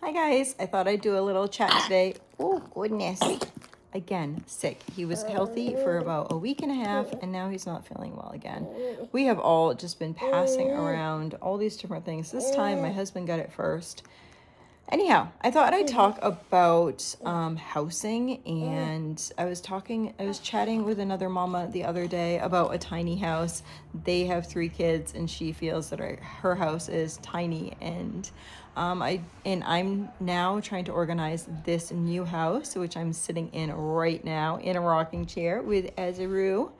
Hi guys, I thought I'd do a little chat today. Oh goodness. Again, sick. He was healthy for about a week and a half and now he's not feeling well again. We have all just been passing around all these different things. This time my husband got it first. Anyhow, I thought I'd talk about housing, and I was chatting with another mama the other day about a tiny house. They have 3 kids and she feels that her house is tiny, and I'm now trying to organize this new house, which I'm sitting in right now in a rocking chair with Azaru.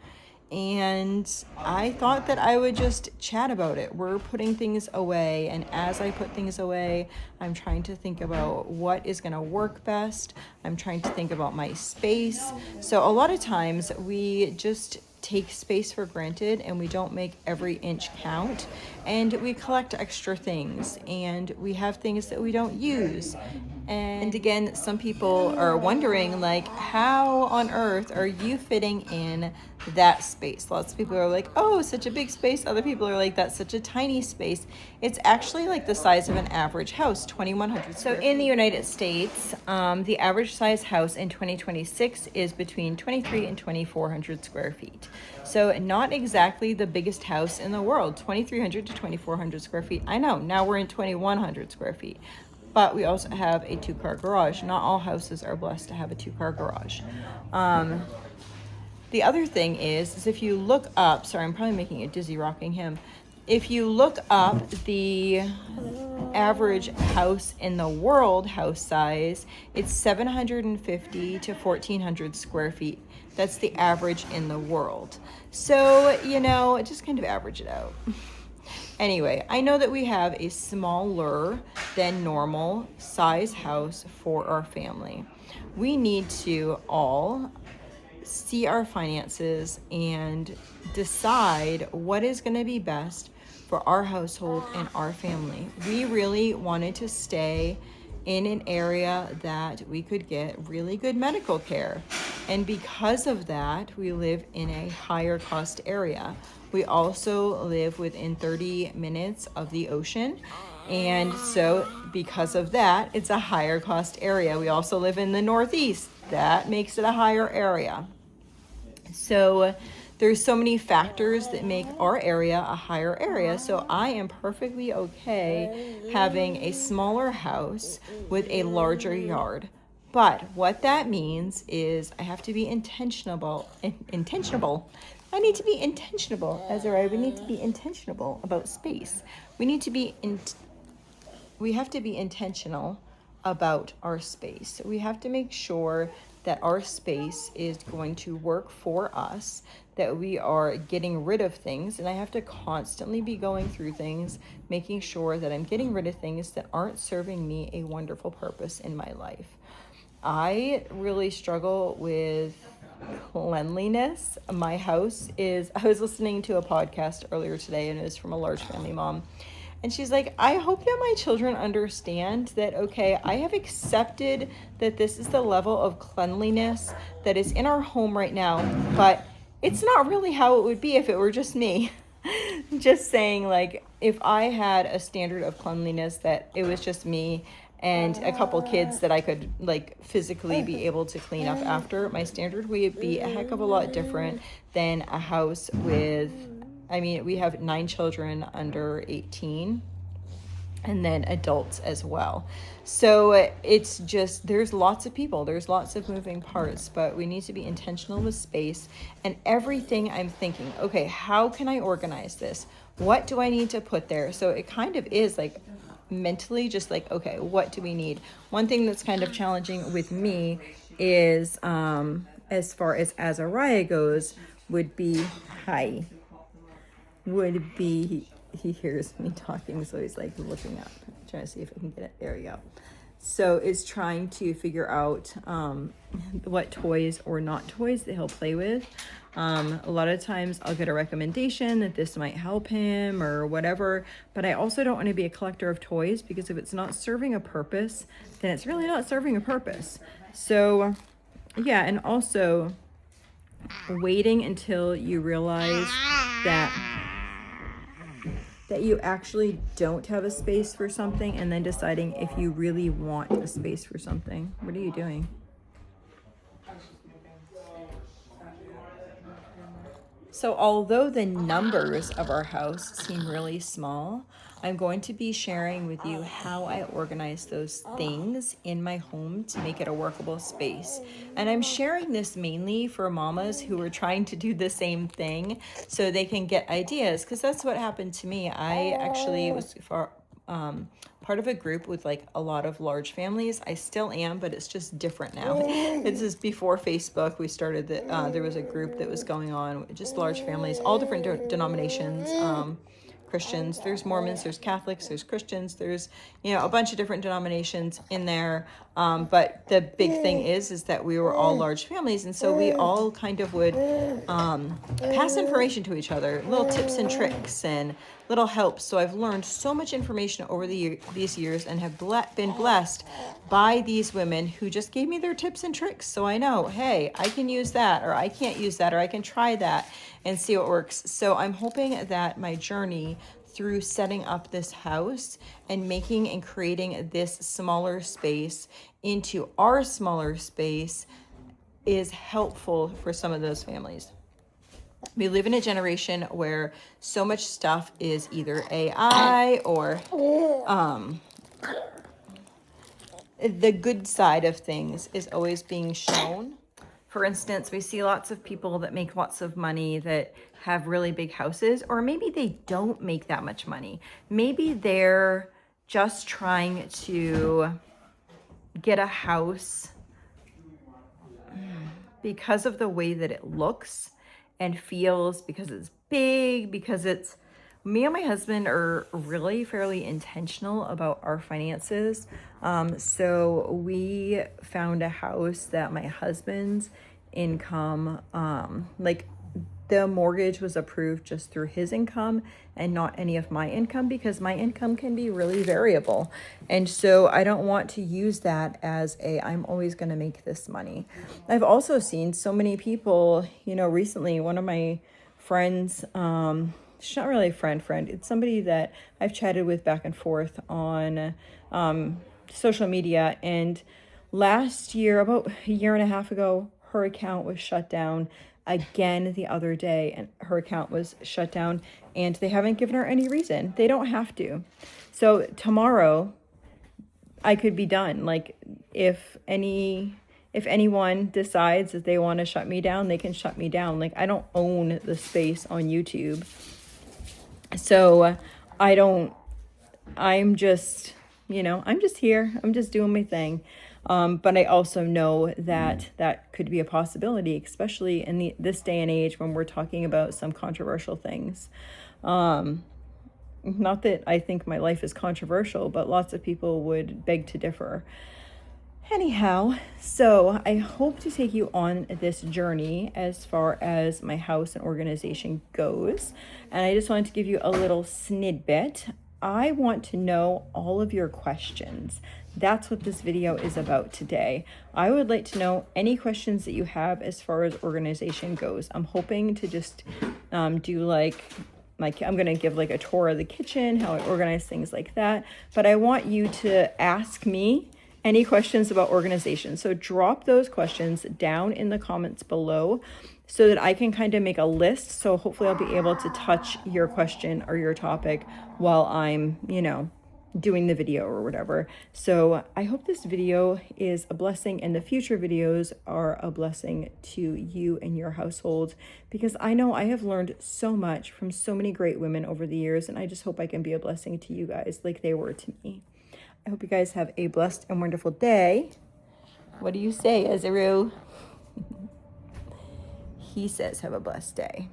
And I thought that I would just chat about it. We're putting things away, and as I put things away, I'm trying to think about what is going to work best. I'm trying to think about my space. So a lot of times we just take space for granted and we don't make every inch count, and we collect extra things and we have things that we don't use. And again, some people are wondering, like, how on earth are you fitting in that space? Lots of people are like, oh, such a big space. Other people are like, that's such a tiny space. It's actually like the size of an average house, 2,100. So in the United States, the average size house in 2026 is between 23 and 2,400 square feet. So not exactly the biggest house in the world, 2,300 to 2,400 square feet. I know, now we're in 2,100 square feet. But we also have a 2-car garage. Not all houses are blessed to have a 2-car garage. The other thing is if you look up, sorry, I'm probably making it dizzy rocking him. If you look up the average house in the world house size, it's 750 to 1,400 square feet. That's the average in the world. So, just kind of average it out. Anyway, I know that we have a smaller than normal size house for our family. We need to all see our finances and decide what is going to be best for our household and our family. We really wanted to stay in an area that we could get really good medical care. And because of that, we live in a higher cost area. We also live within 30 minutes of the ocean. And so because of that, it's a higher cost area. We also live in the Northeast. That makes it a higher area. So there's so many factors that make our area a higher area. So I am perfectly okay having a smaller house with a larger yard. But what that means is I have to be intentional. I need to be intentional, Ezra. We need to be intentional about space. We have to be intentional about our space. We have to make sure that our space is going to work for us, that we are getting rid of things, and I have to constantly be going through things, making sure that I'm getting rid of things that aren't serving me a wonderful purpose in my life. I really struggle with cleanliness. My house I was listening to a podcast earlier today, and it was from a large family mom. And she's like, I hope that my children understand that, okay, I have accepted that this is the level of cleanliness that is in our home right now, but it's not really how it would be if it were just me. Just saying, like, if I had a standard of cleanliness that it was just me and a couple kids that I could, like, physically be able to clean up after, my standard would be a heck of a lot different than a house with, we have 9 children under 18 and then adults as well. So it's just, there's lots of people, there's lots of moving parts, but we need to be intentional with space and everything. I'm thinking, okay, how can I organize this? What do I need to put there? So it kind of is like mentally just like, okay, what do we need? One thing that's kind of challenging with me is, as far as Azariah goes, would be, he hears me talking, so he's like looking up, trying to see if I can get it. There you go. So it's trying to figure out what toys or not toys that he'll play with. A lot of times I'll get a recommendation that this might help him or whatever, but I also don't want to be a collector of toys, because if it's not serving a purpose, then it's really not serving a purpose. So yeah, and also waiting until you realize that that you actually don't have a space for something and then deciding if you really want a space for something. What are you doing? So although the numbers of our house seem really small, I'm going to be sharing with you how I organize those things in my home to make it a workable space. And I'm sharing this mainly for mamas who are trying to do the same thing so they can get ideas, because that's what happened to me. I actually was part of a group with like a lot of large families. I still am, but it's just different now. This is before Facebook. We started there was a group that was going on, just large families, all different denominations, Christians, there's Mormons, there's Catholics, there's Christians, there's, you know, a bunch of different denominations in there. But the big thing is that we were all large families. And so we all kind of would pass information to each other, little tips and tricks and little helps. So I've learned so much information over these years and have been blessed by these women who just gave me their tips and tricks. So I know, hey, I can use that, or I can't use that, or I can try that and see what works. So I'm hoping that my journey through setting up this house and making and creating this smaller space into our smaller space is helpful for some of those families. We live in a generation where so much stuff is either AI or the good side of things is always being shown. For instance, we see lots of people that make lots of money that have really big houses, or maybe they don't make that much money. Maybe they're just trying to get a house because of the way that it looks and feels, because it's big, because it's, me and my husband are really fairly intentional about our finances. So we found a house that my husband's income, like the mortgage was approved just through his income and not any of my income, because my income can be really variable. And so I don't want to use that as I'm always going to make this money. I've also seen so many people, you know, recently, one of my friends, she's not really a friend, it's somebody that I've chatted with back and forth on social media. And last year, about a year and a half ago, her account was shut down again the other day, and her account was shut down, and they haven't given her any reason. They don't have to. So tomorrow I could be done. Like if anyone decides that they want to shut me down, they can shut me down. Like I don't own the space on YouTube. So I'm just, you know, I'm just here. I'm just doing my thing. But I also know that that could be a possibility, especially in this day and age when we're talking about some controversial things. Not that I think my life is controversial, but lots of people would beg to differ. Anyhow, so I hope to take you on this journey as far as my house and organization goes. And I just wanted to give you a little snippet. I want to know all of your questions. That's what this video is about today. I would like to know any questions that you have as far as organization goes. I'm hoping to just do like I'm going to give like a tour of the kitchen, how I organize things like that. But I want you to ask me any questions about organization. So drop those questions down in the comments below so that I can kind of make a list. So hopefully I'll be able to touch your question or your topic while I'm, you know, doing the video or whatever. So I hope this video is a blessing and the future videos are a blessing to you and your household, because I know I have learned so much from so many great women over the years, and I just hope I can be a blessing to you guys like they were to me. I hope you guys have a blessed and wonderful day. What do you say, Azaru? He says have a blessed day.